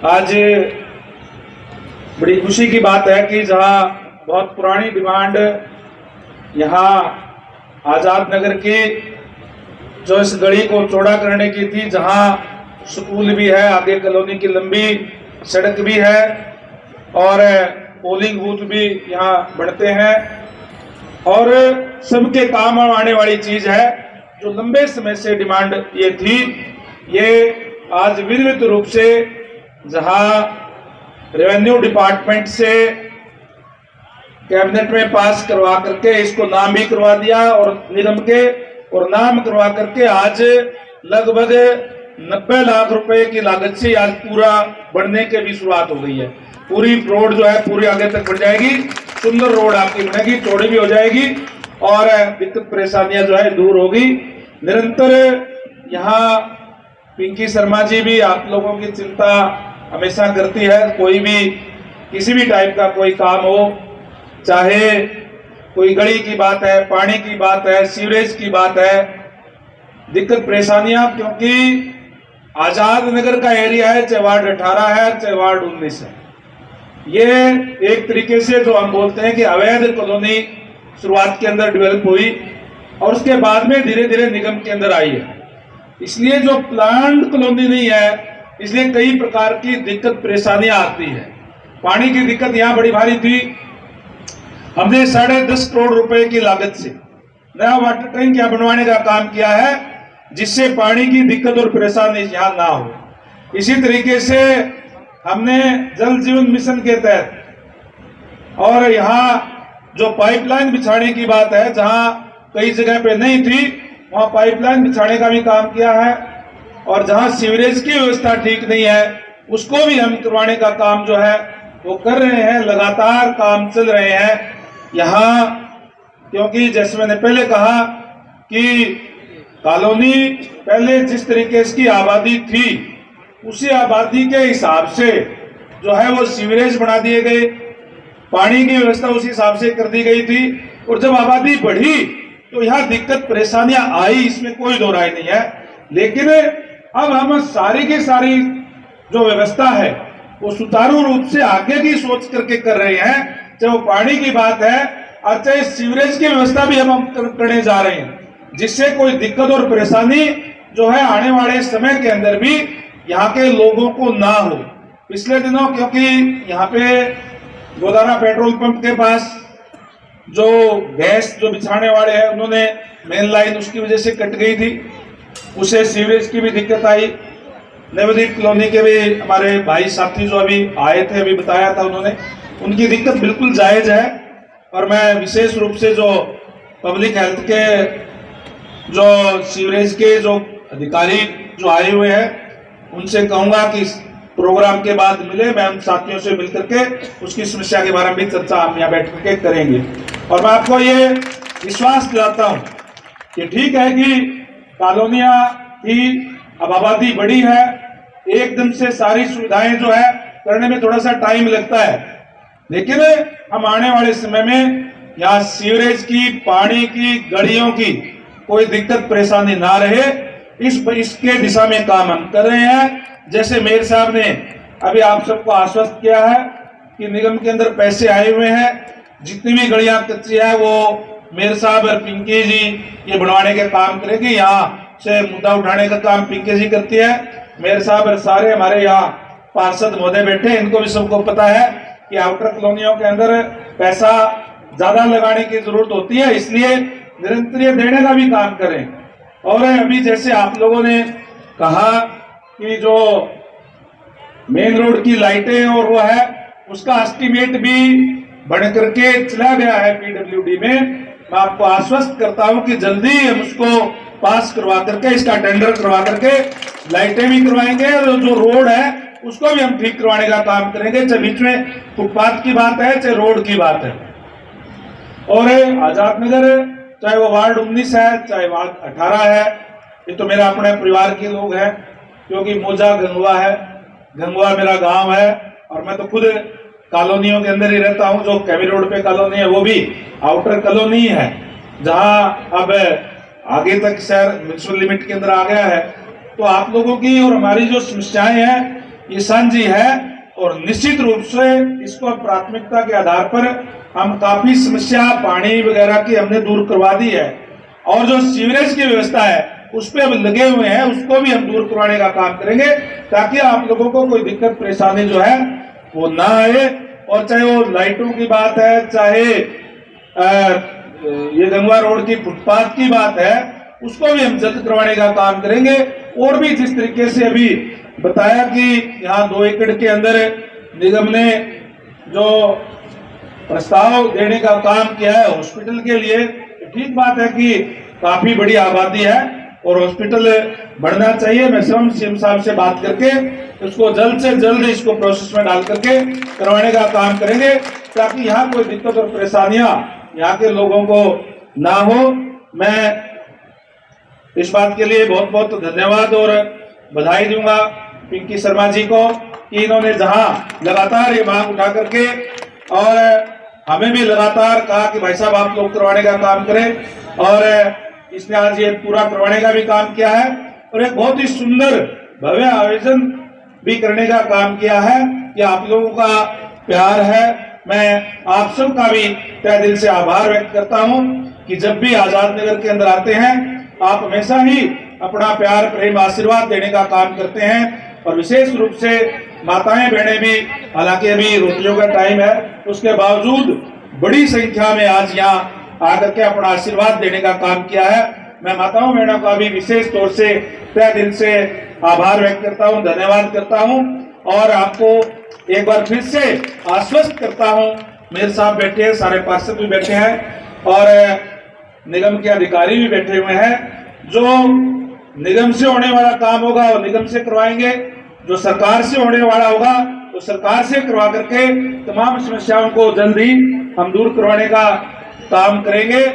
आज बड़ी खुशी की बात है कि जहां बहुत पुरानी डिमांड यहाँ आजाद नगर की जो इस गली को चौड़ा करने की थी, जहां स्कूल भी है, आगे कॉलोनी की लंबी सड़क भी है और पोलिंग बूथ भी यहाँ बढ़ते हैं और सबके काम आने वाली चीज है। जो लंबे समय से डिमांड ये थी, ये आज विधिवत रूप से जहां रेवेन्यू डिपार्टमेंट से कैबिनेट में पास करवा करके इसको नाम भी करवा दिया और निगम के और नाम करवा करके आज लगभग 90 लाख रुपए की लागत से आज पूरा बढ़ने के भी शुरुआत हो गई है। पूरी रोड जो है पूरी आगे तक बढ़ जाएगी, सुंदर रोड आपकी बनेगी, चौड़ी भी हो जाएगी और दिक्कत परेशानियां जो है दूर होगी। निरंतर यहाँ पिंकी शर्मा जी भी आप लोगों की चिंता हमेशा करती है। कोई भी किसी भी टाइप का कोई काम हो, चाहे कोई गली की बात है, पानी की बात है, सीवरेज की बात है, दिक्कत परेशानियां, क्योंकि आजाद नगर का एरिया है, चाहे वार्ड 18 है चाहे वार्ड 19 है, ये एक तरीके से जो हम बोलते हैं कि अवैध कॉलोनी शुरुआत के अंदर डेवलप हुई और उसके बाद में धीरे धीरे निगम के अंदर आई है। इसलिए जो प्लान्ड कॉलोनी नहीं है, इसलिए कई प्रकार की दिक्कत परेशानियां आती है। पानी की दिक्कत यहाँ बड़ी भारी थी। हमने 10.5 करोड़ रुपए की लागत से नया वाटर टैंक यहाँ बनवाने का काम किया है, जिससे पानी की दिक्कत और परेशानी यहाँ ना हो। इसी तरीके से हमने जल जीवन मिशन के तहत और यहाँ जो पाइपलाइन बिछाने की बात है, जहां कई जगह पे नहीं थी वहां पाइपलाइन बिछाने का भी काम किया है और जहां सीवरेज की व्यवस्था ठीक नहीं है उसको भी हम करवाने का काम जो है वो कर रहे हैं। लगातार काम चल रहे हैं यहाँ, क्योंकि जैसे मैंने पहले कहा कि कॉलोनी पहले जिस तरीके की आबादी थी उसी आबादी के हिसाब से जो है वो सीवरेज बना दिए गए, पानी की व्यवस्था उसी हिसाब से कर दी गई थी और जब आबादी बढ़ी तो यहाँ दिक्कत परेशानियां आई, इसमें कोई दो राय नहीं है। लेकिन अब हम सारी की सारी जो व्यवस्था है वो सुचारू रूप से आगे की सोच करके कर रहे हैं, चाहे वो पानी की बात है और चाहे सीवरेज की व्यवस्था भी हम करने जा रहे हैं, जिससे कोई दिक्कत और परेशानी जो है आने वाले समय के अंदर भी यहाँ के लोगों को ना हो। पिछले दिनों क्योंकि यहाँ पे गोदाना पेट्रोल पंप के पास जो गैस जो बिछाने वाले हैं उन्होंने मेन लाइन उसकी वजह से कट गई थी, उसे सीवरेज की भी दिक्कत आई। नवदीप कॉलोनी के भी हमारे भाई साथी जो अभी आए थे, अभी बताया था उन्होंने, उनकी दिक्कत बिल्कुल जायज है और मैं विशेष रूप से जो पब्लिक हेल्थ के जो सीवरेज के जो अधिकारी जो आए हुए हैं उनसे कहूंगा कि प्रोग्राम के बाद मिले, मैं उन साथियों से मिलकर के उसकी समस्या के बारे में भी चर्चा हम यहाँ बैठ करके करेंगे। और मैं आपको ये विश्वास दिलाता हूँ कि ठीक है कि कॉलोनियां थी, अब आबादी बढ़ी है, एकदम से सारी सुविधाएं जो है करने में थोड़ा सा टाइम लगता है, लेकिन हम आने वाले समय में यहाँ सीवरेज की, पानी की, गलियों की कोई दिक्कत परेशानी ना रहे, इसके दिशा में काम हम कर रहे हैं। जैसे मेयर साहब ने अभी आप सबको आश्वस्त किया है कि निगम के अंदर पैसे आए हुए हैं, जितनी भी गलियां कच्ची है वो मेयर साहब और पिंकी जी ये बनवाने का काम करेंगे। यहाँ से मुद्दा उठाने का काम पिंकी जी करती है, मेयर साहब और सारे हमारे यहाँ पार्षद महोदय बैठे, इनको भी सबको पता है कि आउटर कॉलोनियों के अंदर पैसा ज्यादा लगाने की जरूरत होती है, इसलिए निरंतर देने का भी काम करें। और अभी जैसे आप लोगों ने कहा कि जो मेन रोड की लाइटें और वो है उसका एस्टीमेट भी बन करके चला गया है पीडब्ल्यूडी में, मैं आपको आश्वस्त करता हूं कि जल्दी हम उसको पास करवा करके इसका टेंडर करवा करके लाइटें भी करवाएंगे और जो रोड है उसको भी हम ठीक करवाने का काम करेंगे, चाहे बीच में फुटपाथ की बात है चाहे रोड की बात है। और आजाद नगर चाहे वो वार्ड 19 है चाहे वार्ड 18 है, ये तो मेरा अपने परिवार के लोग हैं, क्योंकि मोजा गंगवा है, गंगवा मेरा गांव है और मैं तो खुद कॉलोनियों के अंदर ही रहता हूं। जो कैवी रोड पे कॉलोनी है वो भी आउटर कॉलोनी है, जहां अब आगे तक शहर म्युनिसिपल लिमिट के अंदर आ गया है। तो आप लोगों की और हमारी जो समस्याएं हैं ये साझी है और निश्चित रूप से इसको प्राथमिकता के आधार पर हम काफी समस्या पानी वगैरह की हमने दूर करवा दी है और जो सीवरेज की व्यवस्था है उस पर अब लगे हुए हैं, उसको भी हम दूर करवाने का काम करेंगे ताकि आप लोगों को कोई दिक्कत परेशानी जो है वो ना आए। और चाहे वो लाइटों की बात है, चाहे ये गंगवा रोड की फुटपाथ की बात है, उसको भी हम जल्द करवाने का काम करेंगे। और भी जिस तरीके से अभी बताया कि यहाँ 2 एकड़ के अंदर निगम ने जो प्रस्ताव देने का काम किया है हॉस्पिटल के लिए, ठीक बात है कि काफी बड़ी आबादी है और हॉस्पिटल बढ़ना चाहिए। मैं स्वयं सीएम साहब से बात करके उसको जल्द से जल्द इसको प्रोसेस में डाल करके करवाने का काम करेंगे ताकि यहाँ कोई दिक्कत और परेशानियां यहाँ के लोगों को ना हो। मैं इस बात के लिए बहुत बहुत धन्यवाद और बधाई दूंगा पिंकी शर्मा जी को कि इन्होंने जहां लगातार ये मांग उठा करके और हमें भी लगातार कहा कि भाई साहब आप लोग करवाने का काम करें और इसने आज ये पूरा करवाने का भी काम किया है और एक बहुत ही सुंदर भव्य आयोजन भी करने का काम किया है। कि आप लोगों का प्यार है, मैं आप सबका भी तहे दिल से आभार व्यक्त करता हूं कि जब भी आजाद नगर के अंदर आते हैं आप हमेशा ही अपना प्यार प्रेम आशीर्वाद देने का काम करते हैं और विशेष रूप से माताएं बहनें भी, हालांकि अभी रोटियों का टाइम है उसके बावजूद बड़ी संख्या में आज यहाँ आकर के अपना आशीर्वाद देने का काम किया है। मैं माताओं बहनों का भी विशेष तौर से तहे दिल से आभार व्यक्त करता हूं, धन्यवाद करता हूं और आपको एक बार फिर से आश्वस्त करता हूं। मेयर साहब बैठे हैं, सारे पार्षद भी बैठे हैं और निगम के अधिकारी भी बैठे हुए हैं। जो निगम से होने वाला काम होगा वो निगम से करवाएंगे, जो सरकार से होने वाला होगा तो सरकार से करवा करके तमाम समस्याओं को जल्दी हम दूर करवाने का काम करेंगे।